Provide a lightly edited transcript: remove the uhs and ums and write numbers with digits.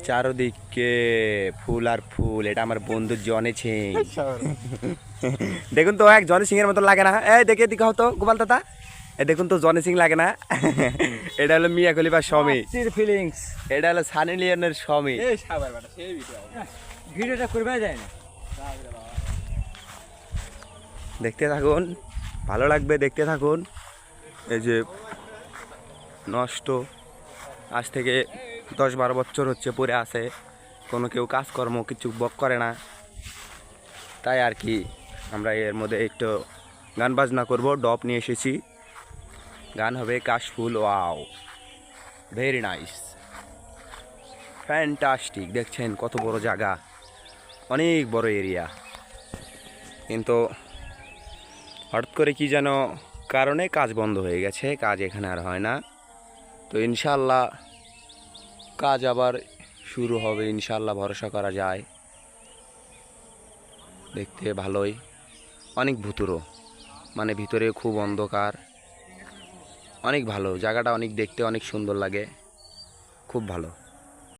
চারদিকে ফুল আর ফুল। এটা আমার বন্ধু জনি সিং। দেখুন তো এক জনি সিং এর মতো লাগে না? এই দেখে দিকে হতো গোপাল দাদা, এই দেখুন তো জনি সিং লাগে না? এটা হলো মিয়া খলিফার স্বামী। ফিলিংস। এটা হলো সানি লিওনের স্বামী। ভিডিওটা করবে যায় না। দেখতে থাকুন, ভালো লাগবে, দেখতে থাকুন। এই যে নষ্ট আজ থেকে 10-12 বছর হচ্ছে পড়ে আছে, কোনো কেউ কাজকর্ম কিছু বক করে না। তাই আর কি আমরা এর মধ্যে একটু গান বাজনা করব। ডপ নিয়ে এসেছি, গান হবে কাশফুল। Wow, very nice, fantastic. দেখছেন কত বড় জায়গা, অনেক বড় এরিয়া, কিন্তু হঠাৎ করে কি যেন কারণে কাজ বন্ধ হয়ে গেছে। কাজ এখানে আর হয় না। তো ইনশাল্লাহ কাজ আবার শুরু হবে, ইনশাল্লাহ ভরসা করা যায়। দেখতে ভালোই, অনেক ভুতুরো, মানে ভিতরে খুব অন্ধকার, অনেক ভালো জায়গাটা, অনেক দেখতে অনেক সুন্দর লাগে, খুব ভালো।